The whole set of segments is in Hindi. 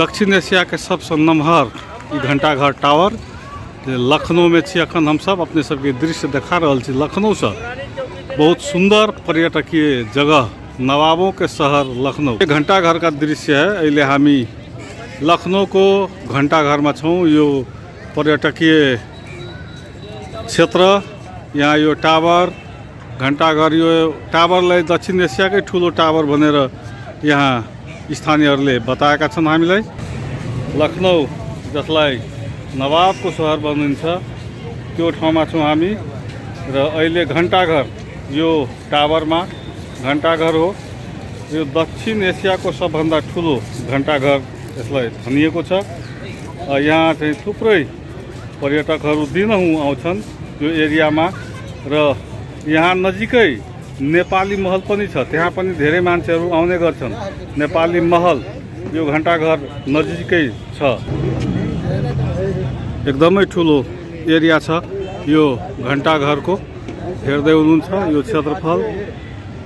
दक्षिण एशिया के सबसे नमहर घंटाघर टावर लखनऊ में छी। अखन हम सब अपने सबके दृश्य देखा रहल छी लखनऊ से। बहुत सुंदर पर्यटकीय जगह, नवाबों के शहर लखनऊ। ये घंटाघर का दृश्य है। अइले हामी लखनऊ को घंटाघर में छौं। यो पर्यटकीय क्षेत्र, यहाँ यो टावर घंटाघर, यो टावरलाई दक्षिण एशिया के ठुलो टावर भनेर यहाँ स्थानीयहरूले बताएका छन् हामीलाई। लखनऊ जसलाई नवाबको शहर भनिन्छ त्यो ठाउँमा छौँ हामी। र अहिले घंटाघर, यो टावरमा घंटाघर हो। यो दक्षिण एशियाको सबभन्दा ठुलो घंटाघर यसलाई भनिएको छ। यहाँ चाहिँ थुप्रै पर्यटकहरू दिनहुँ आउँछन् यो एरियामा। र यहाँ नजिकै नेपाली महल पनि छ, त्यहाँ पनि धेरै मान्छेहरू आउने गर्छन्। नेपाली महल यो घंटाघर नजिकै छ। एकदमै ठुलो एरिया छ यो घंटाघरको। हेर्दै हुनुहुन्छ यो क्षेत्रफल।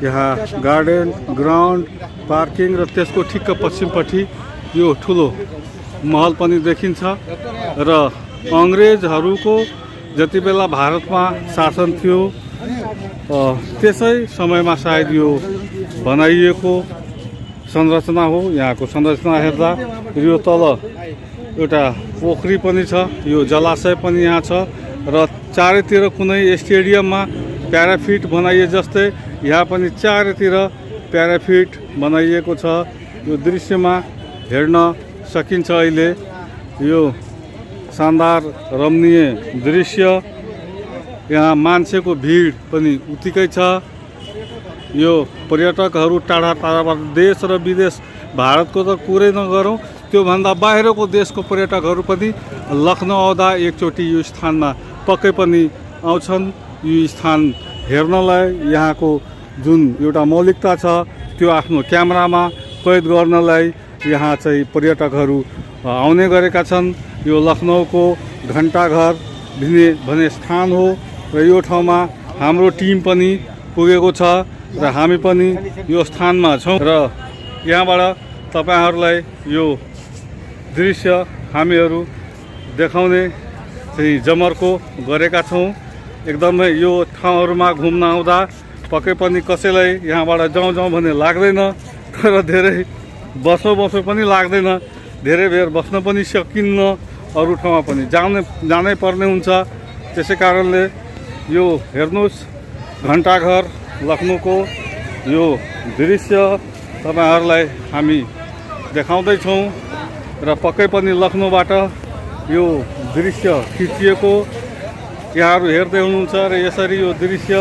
यहाँ गार्डन, ग्राउन्ड, पार्किङ र त्यसको ठिक्क पश्चिमपट्टि यो ठुलो महल पनि देखिन्छ। र अङ्ग्रेजहरूको जति बेला भारतमा शासन थियो त्यसै समयमा सायद यो बनाइएको संरचना हो। यहाँको संरचना हेर्दा यो तल एउटा पोखरी पनि छ, यो जलाशय पनि यहाँ छ। र चारैतिर कुनै स्टेडियममा प्याराफिट बनाइए जस्तै यहाँ पनि चारैतिर प्याराफिट बनाइएको छ। यो दृश्यमा हेर्न सकिन्छ। अहिले यो शानदार रमणीय दृश्य। यहाँ मान्छेको भिड पनि उत्तिकै छ। यो पर्यटकहरू टाढा टाढाबाट, देश र विदेश, भारतको त कुरै नगरौँ, त्योभन्दा बाहिरको देशको पर्यटकहरू पनि लखनऊ आउँदा एकचोटि यो स्थानमा पक्कै पनि आउँछन् यो स्थान हेर्नलाई। यहाँको जुन एउटा मौलिकता छ त्यो आफ्नो क्यामेरामा कैद गर्नलाई यहाँ चाहिँ पर्यटकहरू आउने गरेका छन्। यो लखनऊको घंटाघर भन्ने स्थान हो। र यो ठाउँमा हाम्रो टिम पनि पुगेको छ र हामी पनि यो स्थानमा छौँ। र यहाँबाट तपाईहरुलाई यो दृश्य हामीहरू देखाउने चाहिँ जमर्को गरेका छौँ। एकदमै यो ठाउँहरूमा घुम्न आउँदा पक्कै पनि कसैलाई यहाँबाट जाउँ भन्ने लाग्दैन। तर धेरै बसो पनि लाग्दैन, धेरै बेर बस्न पनि सकिन्न। अरू ठाउँमा पनि जानै पर्ने हुन्छ। त्यसै कारणले यो हेर्नुहोस् घंटाघर लखनऊको यो दृश्य तपाईहरुलाई हामी देखाउँदैछौँ। र पक्कै पनि लखनऊबाट यो दृश्य खिचिएको यहाँहरू हेर्दै हुनुहुन्छ। र यसरी यो दृश्य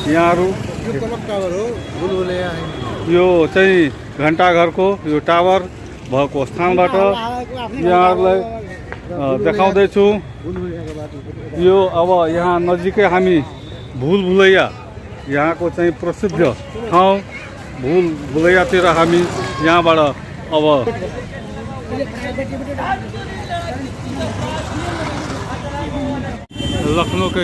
यहाँहरू, यो चाहिँ घंटाघरको यो टावर भएको स्थानबाट यहाँहरूलाई देखाउँदैछु। यो अब यहाँ नजिकै हामी भुलभुलैया, यहाँको चाहिँ प्रसिद्ध ठाउँ भुलभुलैयातिर हामी यहाँबाट अब लखनऊ के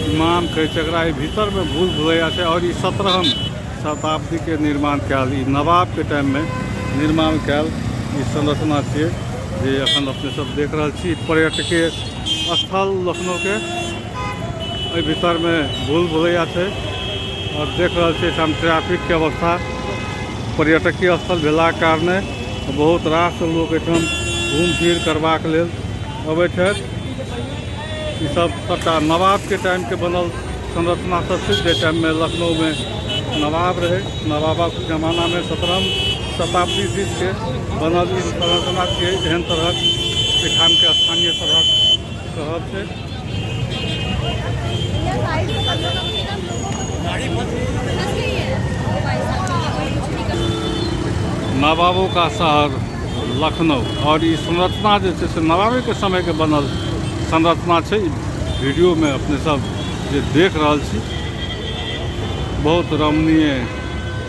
इमाम कहे चकराई भीतर में भूलभुलैया है। और ये 17वीं शताब्दी के निर्माण कैल, नवाब के टाइम में निर्माण कैल ये संरचना है जे अखन अपने सब देख रहा छी। पर्यटकीय स्थल लखनऊ के भीतर में भूलभुलैया है। और देख रहा छी हम ट्रैफिक के अवस्था। पर्यटकीय स्थल भेला कारणे बहुत रास लोग एठाम घूम फिर करबाक लेल अबै छथि। ई सब सबटा नवाब के टाइम के बनल संरचना सब छै। जे टाइम में लखनऊ में नवाब रहे, नवाबक जमाना में 17वीं शताब्दी दिस के बनल ई संरचना छै। एहन तरहक एठाम के स्थानीय सभक कहब छै। नवाबों का शहर लखनऊ। और ये संरचना जो है नवाबे के समय के बनल संरचना है। वीडियो में अपने सब जे देख रहा छी बहुत रमणीय,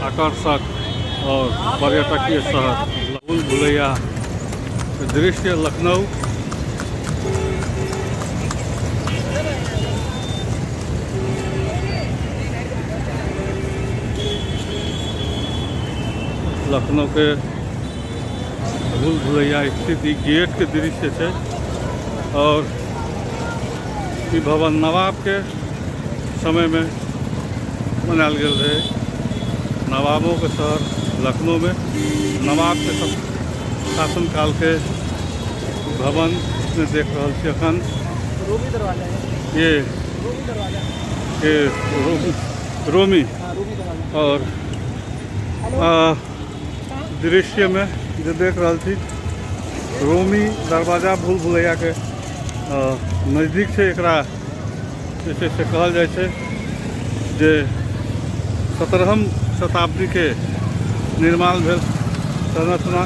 आकर्षक और पर्यटकीय शहर भूलभुलैया दृश्य लखनऊ। लखनऊ के भूल भुलैया स्थित ई गेट के दृश्य है। और ई भवन नवाब के समय में बनायल गेल रहे। नवाबों के शहर लखनऊ में नवाब के शासनकाल के भवन में देख रहा छी अखन ये रोमी और दृश्य में जो देख रहा थी रोमी दरवाजा भूल भुलैया के नज़दीक से एकरा जैसे से कहल जाए छे जे 17वीं शताब्दी के निर्माण भेल संरचना।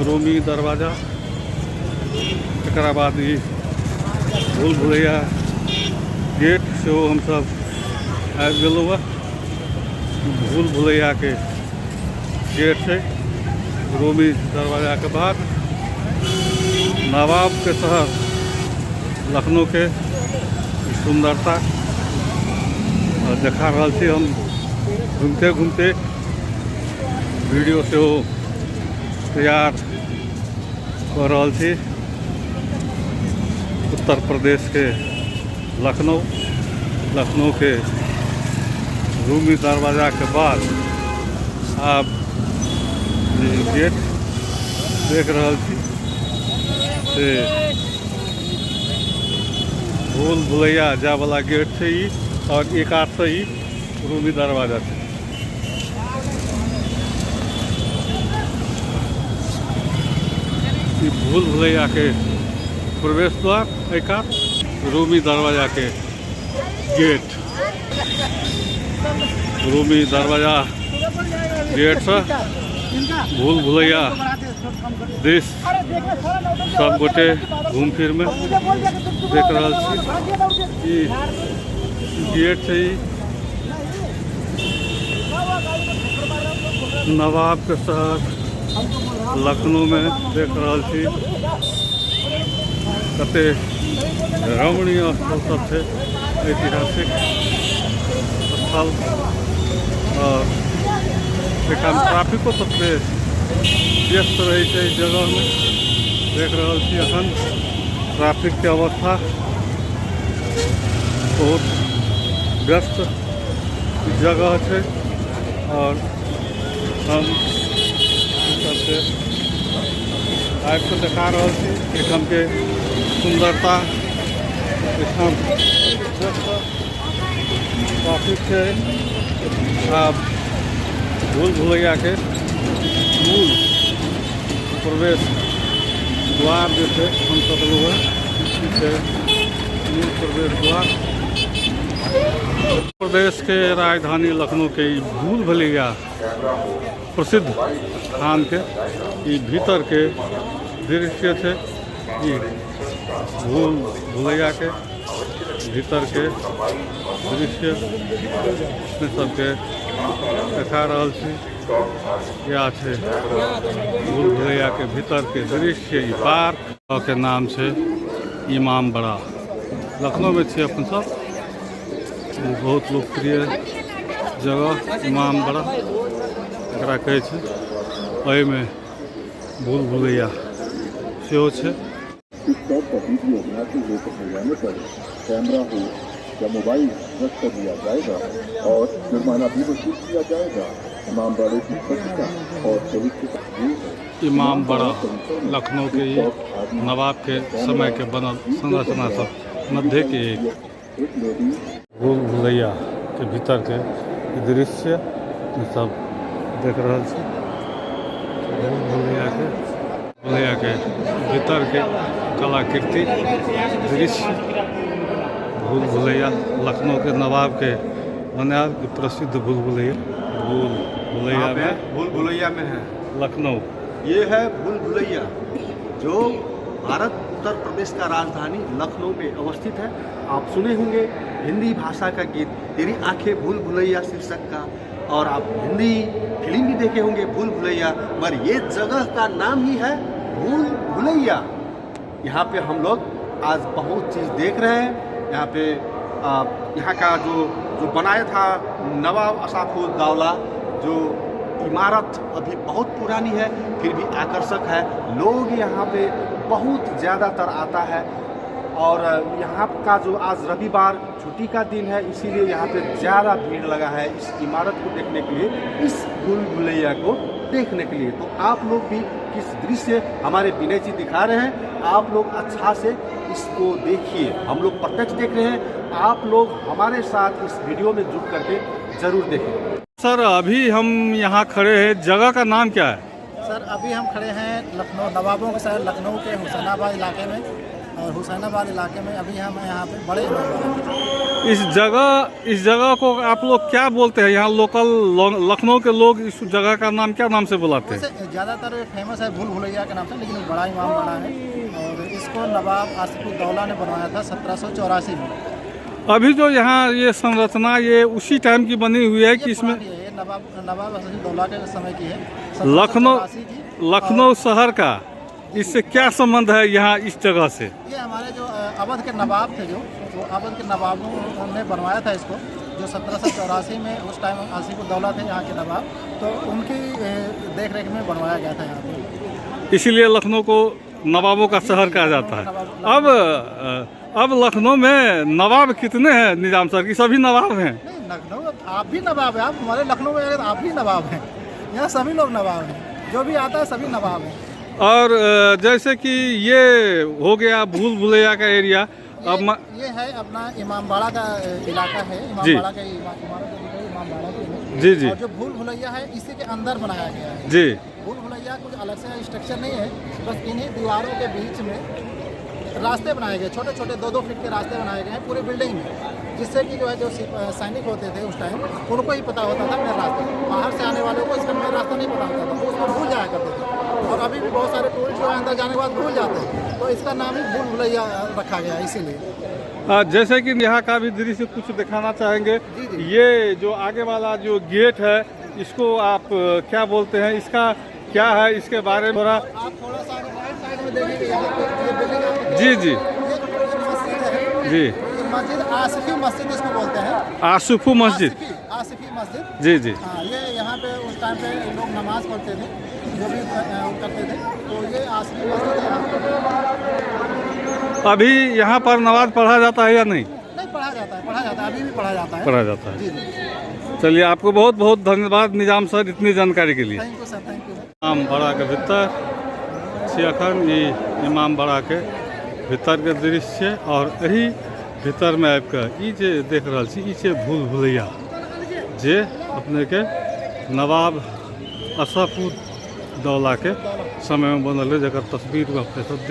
रोमी दरवाजा एकरा बाद ई भूल भुलैया गेट से हम सब आबि गेलहुँ बा। भूल भुलैया के गेट है रोमी दरवाजा के बाद नवाब के शहर लखनऊ के सुंदरता देखा रहा थी। हम घूमते घूमते वीडियो से वो तैयार कर रहा थी। उत्तर प्रदेश के लखनऊ के रूमी दरवाजा के बाद आप गेट देख रहा थी से भूल भुलैया जा वाला गेट है ई और एक आठ से ही रूमी दरवाजा है। भूल भुलैया के प्रवेश द्वार एक रूमी दरवाजा के गेट। रूमी दरवाजा गेट से भूल भुलैया दृश्य सब गोटे घूम फिर में देख रहा छी। गेट है नवाब के शहर लखनऊ में देख रहा छी। कते रमणीय स्थल सब है, ऐतिहासिक स्थल। और एक ट्रैफिको सबसे व्यस्त रहे छै इस जगह में देख रहा छी। अखन ट्रैफिक के अवस्था बहुत व्यस्त जगह है। और हम सबसे आबि के देखा रहा छी एठम के सुंदरता। एठम ट्रैफिक है। आप भूल भुलैया के मूल प्रवेश द्वार जो है हम सब लोग मूल प्रवेश द्वार। प्रदेश के राजधानी लखनऊ के भूल भुलैया प्रसिद्ध स्थान के ई भीतर के दृश्य थे। ई भूल भुलैया के भीतर के दृश्य में सबके देखा रहा छी। या है भूल भुलैया के भीतर के दृश्य ई पार्क के नाम से इमाम बड़ा लखनऊ में छे अपन सब। बहुत लोकप्रिय जगह इमाम बड़ा एकरा कहै छै। एहि में भूल भुलैया सेहो छै। कैमरा हो या मोबाइल रद्द कर दिया जाएगा और जुर्माना भी वसूल किया जाएगा। इमाम बड़े की स्वच्छता और पवित्र इमाम बड़ा लखनऊ के नवाब के समय के बनल संरचना सब मध्य के एक भूल भुलैया के भीतर के दृश्य सब देख रहा छी। भूल भुलैया के भीतर के कलाकृति दृश्य। भूल भुलैया लखनऊ के नवाब के बनायल प्रसिद्ध भूल भुलैया में है लखनऊ। ये है भूल भुलैया जो भारत उत्तर प्रदेश का राजधानी लखनऊ में अवस्थित है। आप सुने होंगे हिंदी भाषा का गीत तेरी आंखें भूल भुलैया शीर्षक का, और आप हिंदी फिल्म भी देखे होंगे भूल भुलैया। पर ये जगह का नाम ही है भूल भुलैया। यहाँ पे हम लोग आज बहुत चीज़ देख रहे हैं। यहाँ पे यहाँ का जो जो बनाया था नवाब असाफुद्दौला, जो इमारत अभी बहुत पुरानी है फिर भी आकर्षक है। लोग यहाँ पे बहुत ज़्यादातर आता है और यहाँ का जो आज रविवार छुट्टी का दिन है इसीलिए यहाँ पे ज़्यादा भीड़ लगा है इस इमारत को देखने के लिए, इस भूल भुलैया को देखने के लिए। तो आप लोग भी किस दृश्य हमारे विनय जी दिखा रहे हैं, आप लोग अच्छा से इसको देखिए। हम लोग प्रत्यक्ष देख रहे हैं, आप लोग हमारे साथ इस वीडियो में जुड़ करके ज़रूर देखें। सर अभी हम यहाँ खड़े हैं, जगह का नाम क्या है? सर अभी हम खड़े हैं लखनऊ, नवाबों का शहर लखनऊ के हुसैनाबाद इलाके में, और हुसैनाबाद इलाके में अभी हम यहाँ पे बड़े इस जगह को आप लोग क्या बोलते हैं? यहाँ लोकल लखनऊ के लोग इस जगह का नाम क्या नाम से बुलाते हैं? ज़्यादातर फेमस है भूल भुलैया के नाम से, लेकिन बड़ा इमाम बड़ा है और इसको नवाब आसिफुद्दौला ने बनवाया था 1784 में। अभी जो यहाँ ये संरचना ये उसी टाइम की बनी हुई है कि इसमें नवाब आसिफुद्दौला के समय की है, लखनऊ शहर का इससे क्या संबंध है यहाँ इस जगह से? ये हमारे जो अवध के नवाब थे, जो वो अवध के नवाबों ने बनवाया था इसको, जो 1784 में उस टाइम आसिफुद्दौला थे यहाँ के नवाब, तो उनकी देख रेख में बनवाया गया था यहाँ पे, इसीलिए लखनऊ को नवाबों का शहर कहा जाता है। अब लखनऊ में नवाब कितने हैं निजाम सर की? सभी नवाब हैं? नहीं, लखनऊ आप भी नवाब हैं, आप हमारे लखनऊ में आप भी नवाब हैं, यहाँ सभी लोग नवाब हैं, जो भी आता है सभी नवाब हैं। और जैसे कि ये हो गया भूल भुलैया का एरिया, अब ये है अपना इमामबाड़ा का इलाका है, इमामबाड़ा के इमामबाड़ा के जी जी, और जो भूल भुलैया है इसी के अंदर बनाया गया है जी। भूल भुलैया कुछ अलग से स्ट्रक्चर नहीं है, बस इन्हीं दीवारों के बीच में रास्ते बनाए गए, छोटे छोटे 2-2 फीट के रास्ते बनाए गए हैं पूरे बिल्डिंग में, जिससे कि जो है जो सैनिक होते थे उस टाइम उनको ही पता होता था मेरा रास्ता, बाहर से आने वालों को इसका मेरा रास्ता नहीं पता होता था, तो उसको भूल जाया करते थे। और अभी भी बहुत सारे टूरिस्ट जो अंदर जाने के बाद भूल जाते हैं, तो इसका नाम ही भूल भुलैया रखा गया इसीलिए। जैसे कि यहाँ का भी दृश्य कुछ दिखाना चाहेंगे। जी। ये जो आगे वाला जो गेट है इसको आप क्या बोलते हैं, इसका क्या है, इसके बारे में थोड़ा आप थोड़ा सा राइट साइड में देखिए, यहाँ पे ये बिल्डिंग जी जी ये मस्जिद है जी, ये मस्जिद आसिफी मस्जिद इसको बोलते हैं, आसिफू मस्जिद, आसिफी मस्जिद। जी जी। हाँ, ये यहाँ पे उस टाइम पे लोग नमाज पढ़ते थे, जो भी करते थे, तो ये आसिफी मस्जिद है। अभी यहाँ पर नमाज पढ़ा जाता है या नहीं? नहीं, पढ़ा जाता है, अभी भी पढ़ा जाता है। पढ़ा जाता है। जी जी, चलिए, आपको बहुत बहुत धन्यवाद निजाम सर इतनी जानकारी के लिए। Thank you sir, thank you. इमाम बाड़ा के भीतर छी अखन ये इमाम बाड़ा के भीतर के दृश्य, और यही भीतर में आबि कऽ ई जे देख रहल छी ई छै भूल भुलैया, जे अपने के नवाब असाफुद्दौला के समय में बनल है, जकर तस्वीर अपने सब